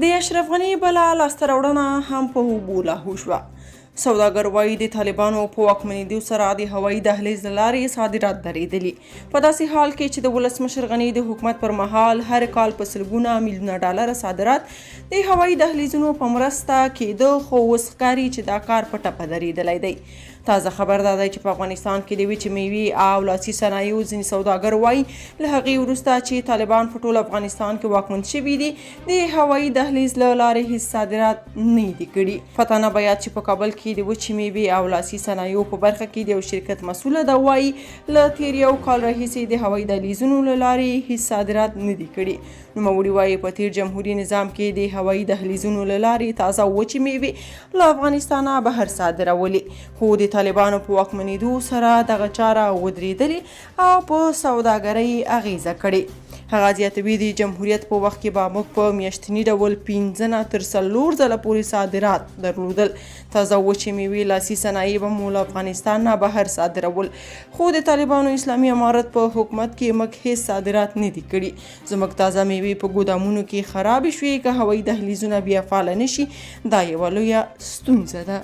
د اشرف غني بله لاسته راوړنه هم په اوبو لاهو شوه. سوداګر وایي د طالبانو په واکمنېدو سره د هوایي دهلیز له لارې صادرات درېدلي، په داسې حال کې چې د ولسمشر غني د حکومت پر مهال هر کال په سلګونه میلیونه ډالره صادرات د هوایي دهلیزونو په مرسته کېده، خو اوس ښکاري چې دا کار په ټپه درېدلی دی. تازه خبر دا دی چې په افغانستان کې د وچې میوې او لاسي صنایعو ځینې سوداګر وایي له هغې وروسته چې طالبان په ټول افغانستان کې واکمن شوي دي، د هوایي دهلیز له لارې هیڅ صادرات نه دي کړي. پته نه باید چې په کابل کې د وچې میوې او لاسي صنایعو په برخه کې د یو شرکت مسؤله ده، وایي له تیر یو کال راهیسې د هوایي دهلیزونو له لارې هیڅ صادرات نه دي کړي. نوموړي وایي په تیر جمهوري نظام کې د هوایي دهلیزونو له لارې تازه وچې میوې له افغانستانه بهر صادرولې، خو د طالبانو په واکمنېدو سره دغه چاره ودرېدلې او په سوداګرۍ اغیزه کړې. هغه زیاتوي د جمهوریت په وخت کې به موږ په میاشتني ډول 15 تر 4 ځله پورې صادرات درلودل. تازه وچې میوې لاسي صنایع به مو له افغانستان نه بهر صادرول، خو د طالبانو اسلامي امارت په حکومت کې موږ هیڅ صادرات نه دي کړي. زموږ تازه میوې په ګودامونو کې خرابې شوې، که هوایي دهلیزونه بیا فعاله نشي دا یوه لویه ستونزه ده.